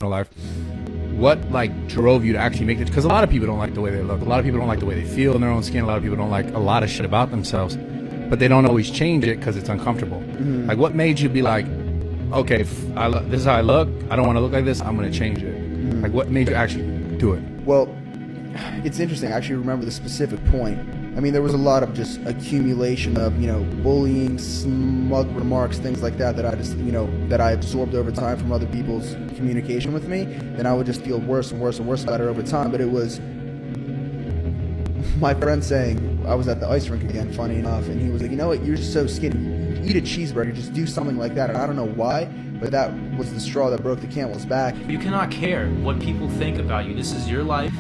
personal life, what like drove you to actually make it? Because a lot of people don't like the way they look. A lot of people don't like the way they feel in their own skin. A lot of people don't like a lot of shit about themselves, but they don't always change it because it's uncomfortable. Mm-hmm. Like, what made you be like, okay, this is how I look. I don't want to look like this. I'm going to change it. Mm-hmm. Like, what made you actually do it? Well, it's interesting. I actually remember the specific point. I mean, there was a lot of just accumulation of, bullying, smug remarks, things like that I just, that I absorbed over time from other people's communication with me. Then I would just feel worse and worse and worse about it over time. But it was my friend saying, I was at the ice rink again, funny enough, and he was like, you know what, you're just so skinny. Eat a cheeseburger, just do something like that. And I don't know why, but that was the straw that broke the camel's back. You cannot care what people think about you. This is your life.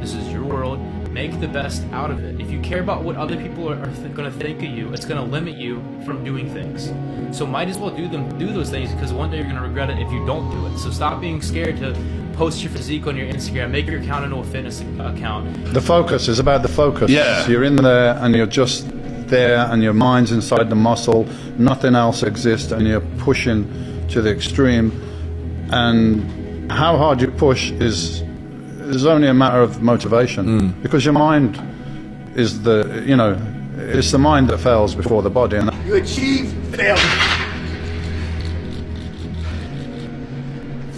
This is your world. Make the best out of it. If you care about what other people are going to think of you, it's going to limit you from doing things. So might as well do those things, because one day you're going to regret it if you don't do it. So stop being scared to post your physique on your Instagram. Make your account into a fitness account. The focus is about the focus. Yeah. You're in there and you're just there and your mind's inside the muscle. Nothing else exists and you're pushing to the extreme. And how hard you push is only a matter of motivation, because your mind is it's the mind that fails before the body. And you achieve failure.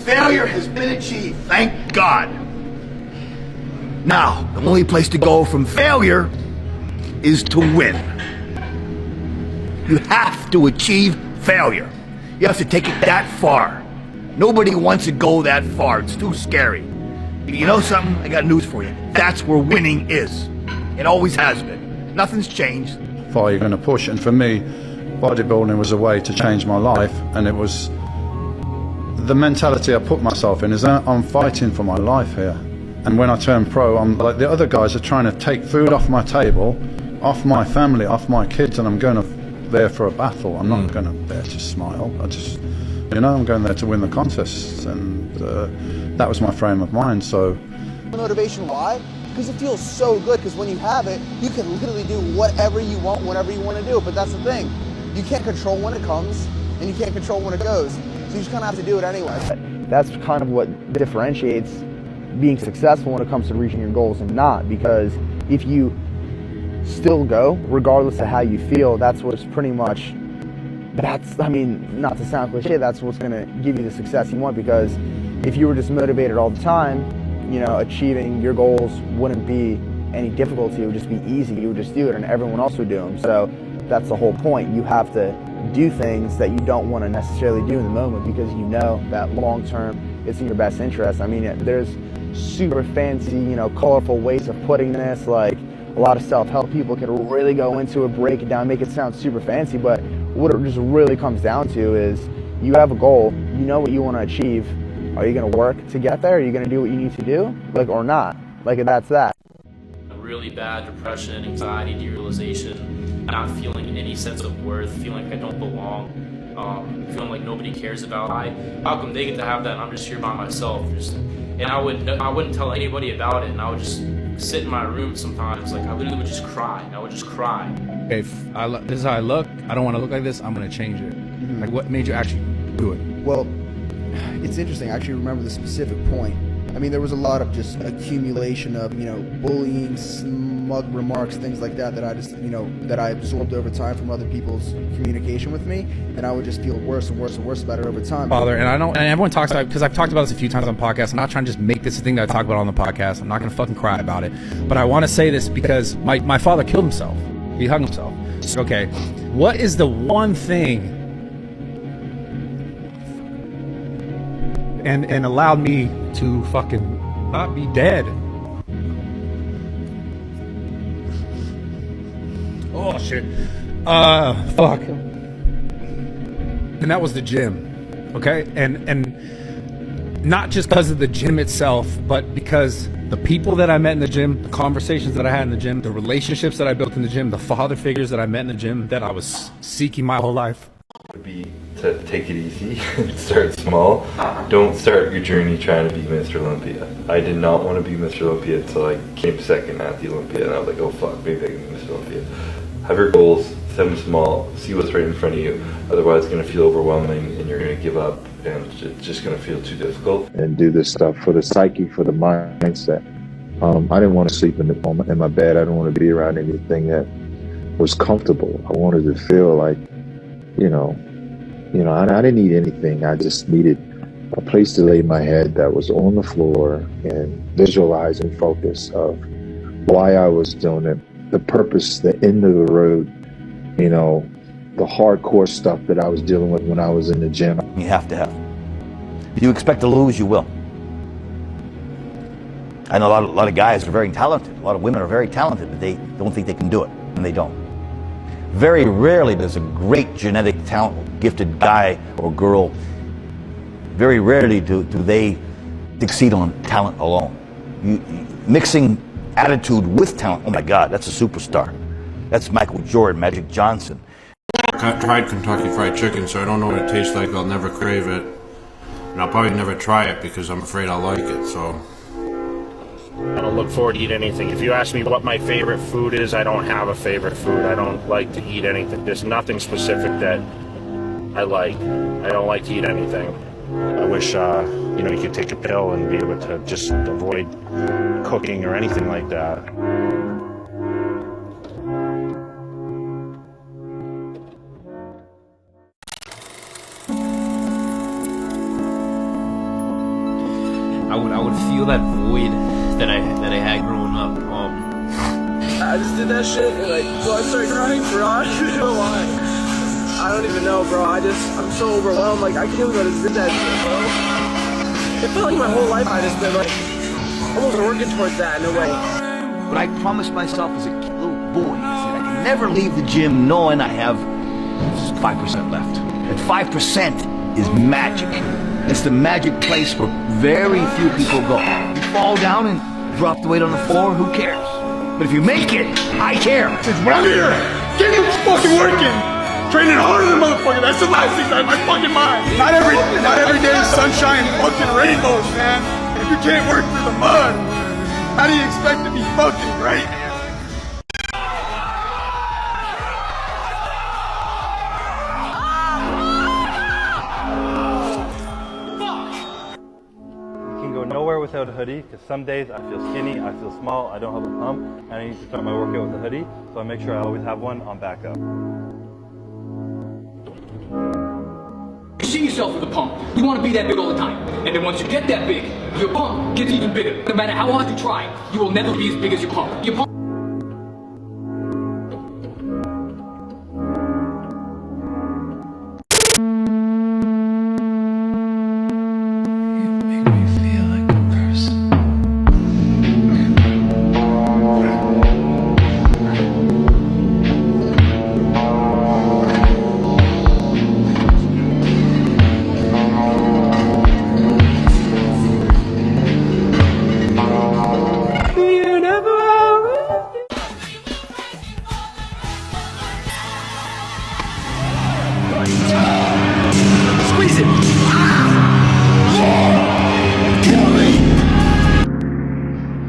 Failure has been achieved, thank God. Now, the only place to go from failure is to win. You have to achieve failure. You have to take it that far. Nobody wants to go that far. It's too scary. You know something? I got news for you. That's where winning is. It always has been. Nothing's changed. Far you're going to push. And for me, bodybuilding was a way to change my life. And it was the mentality I put myself in is that I'm fighting for my life here. And when I turn pro, I'm like, the other guys are trying to take food off my table, off my family, off my kids, and I'm going there for a battle. I'm not going there to smile. I'm going there to win the contests, and that was my frame of mind. So, Motivation, why? Because it feels so good, because when you have it, you can literally do whatever you want, whenever you want to do it. But that's the thing. You can't control when it comes, and you can't control when it goes. So you just kind of have to do it anyway. That's kind of what differentiates being successful when it comes to reaching your goals and not. Because if you still go, regardless of how you feel, that's what's pretty much... not to sound cliche, that's what's going to give you the success you want. Because if you were just motivated all the time, achieving your goals wouldn't be any difficulty. It would just be easy. You would just do it and everyone else would do them. So that's the whole point. You have to do things that you don't want to necessarily do in the moment, because you know that long term it's in your best interest. There's super fancy, colorful ways of putting this. Like, a lot of self-help people can really go into it, break it down, make it sound super fancy, but what it just really comes down to is you have a goal, you know what you want to achieve. Are you going to work to get there? Are you going to do what you need to do? or not? That's that. Really bad depression, anxiety, derealization, not feeling any sense of worth, feeling like I don't belong, feeling like nobody cares about me. How come they get to have that and I'm just here by myself? And I wouldn't tell anybody about it, and I would just sit in my room sometimes. I literally would just cry. I would just cry. Okay, this is how I look. I don't want to look like this. I'm going to change it. Mm-hmm. Like, what made you actually do it? Well, it's interesting. I actually remember the specific point. There was a lot of just accumulation of, bullying, smug remarks, things like that I just, that I absorbed over time from other people's communication with me. And I would just feel worse and worse and worse about it over time. Father, and everyone talks about it, because I've talked about this a few times on podcasts. I'm not trying to just make this a thing that I talk about on the podcast. I'm not going to fucking cry about it. But I want to say this because my father killed himself. He hung himself. So, okay, what is the one thing and allowed me to fucking not be dead? Oh shit. Fuck. And that was the gym. Okay? And not just because of the gym itself, but because the people that I met in the gym, the conversations that I had in the gym, the relationships that I built in the gym, the father figures that I met in the gym that I was seeking my whole life. Would be to take it easy, start small. Don't start your journey trying to be Mr. Olympia. I did not want to be Mr. Olympia until I came second at the Olympia, and I was like, oh fuck, maybe I can be Mr. Olympia. Have your goals, set them small, see what's right in front of you. Otherwise it's going to feel overwhelming and you're going to give up and it's just going to feel too difficult. And do this stuff for the psyche, for the mindset. I didn't want to sleep in my bed. I didn't want to be around anything that was comfortable. I wanted to feel like, I didn't need anything. I just needed a place to lay my head that was on the floor and visualize and focus of why I was doing it, the purpose, the end of the road, the hardcore stuff that I was dealing with when I was in the gym. You have to have. If you expect to lose, you will. I know a lot of guys are very talented. A lot of women are very talented, but they don't think they can do it, and they don't. Very rarely does a great genetic talent, gifted guy or girl, very rarely do they succeed on talent alone. Mixing attitude with talent, oh my God, that's a superstar. That's Michael Jordan, Magic Johnson. I tried Kentucky Fried Chicken, so I don't know what it tastes like. I'll never crave it. And I'll probably never try it because I'm afraid I'll like it, so. I don't look forward to eat anything. If you ask me what my favorite food is, I don't have a favorite food. I don't like to eat anything. There's nothing specific that I like. I don't like to eat anything. I wish, you could take a pill and be able to just avoid cooking or anything like that. I would feel that void that I had growing up. I just did that shit and I started crying, bro. I don't know why. I don't even know, bro. I'm so overwhelmed. I can't believe I just did that shit, bro. It felt like my whole life I just been almost working towards that in a way. But I promised myself as a little boy, I said I can never leave the gym knowing I have 5% left. And 5% is magic. It's the magic place where very few people go. You fall down and drop the weight on the floor, who cares? But if you make it, I care. When I'm here, get me fucking working. Training harder than motherfucker. That's the last thing out of my fucking mind. Not every day is sunshine and fucking rainbows, man. If you can't work through the mud, how do you expect to be fucking great? Nowhere without a hoodie, because some days I feel skinny, I feel small, I don't have a pump, and I need to start my workout with a hoodie, so I make sure I always have one on backup. You see yourself with a pump. You want to be that big all the time. And then once you get that big, your pump gets even bigger. No matter how hard you try, you will never be as big as your pump. Your pump. Squeeze it!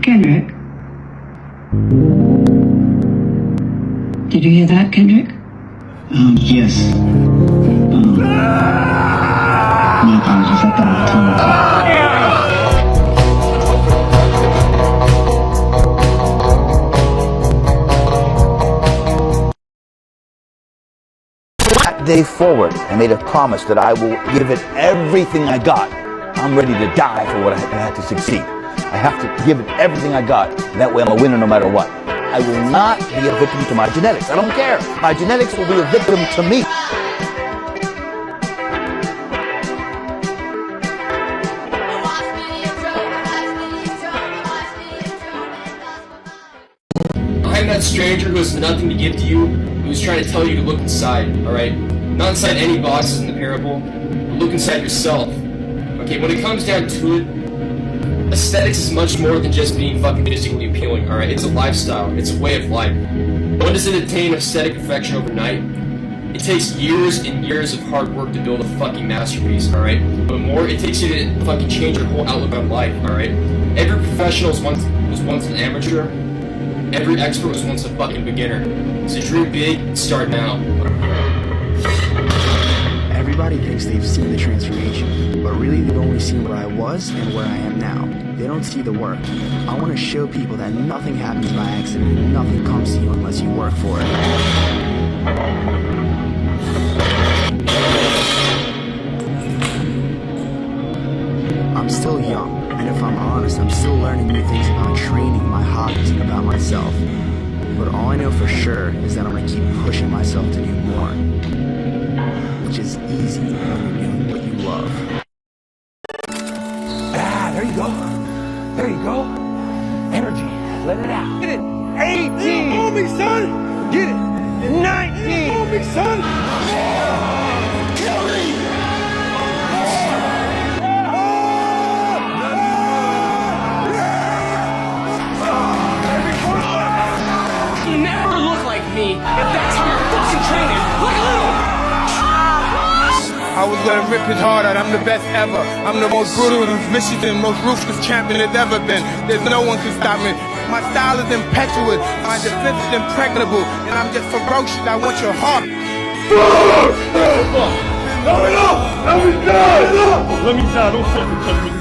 Kendrick? Did you hear that, Kendrick? Yes. My apologies, I thought I told you. Day forward, I made a promise that I will give it everything I got. I'm ready to die for what I had to succeed. I have to give it everything I got, and that way I'm a winner no matter what. I will not be a victim to my genetics. I don't care. My genetics will be a victim to me. I'm that stranger who has nothing to give to you, who's trying to tell you to look inside, alright? Not inside any boxes in the parable, but look inside yourself. Okay, when it comes down to it, aesthetics is much more than just being fucking physically appealing, alright? It's a lifestyle, it's a way of life. One doesn't attain aesthetic perfection overnight. It takes years and years of hard work to build a fucking masterpiece, alright? But more, it takes you to fucking change your whole outlook on life, alright? Every professional was once an amateur. Every expert was once a fucking beginner. So dream big, start now. Everybody thinks they've seen the transformation, but really they've only seen where I was and where I am now. They don't see the work. I want to show people that nothing happens by accident and nothing comes to you unless you work for it. I'm still young, and if I'm honest, I'm still learning new things about training, my hobbies, and about myself. But all I know for sure is that I'm going to keep pushing myself to do more. Which is easy when you're doing what you love. Ah, there you go. There you go. Energy. Let it out. Get it. 18. On me, son. Get it. 19. On me, son. Kill me. You never look like me if that's how you're fucking training. Look a little. I was gonna rip his heart out, I'm the best ever. I'm the most brutal, vicious, and most ruthless champion there's ever been. There's no one can stop me. My style is impetuous, my defense is impregnable, and I'm just ferocious, I want your heart. Let me die, don't fucking touch me.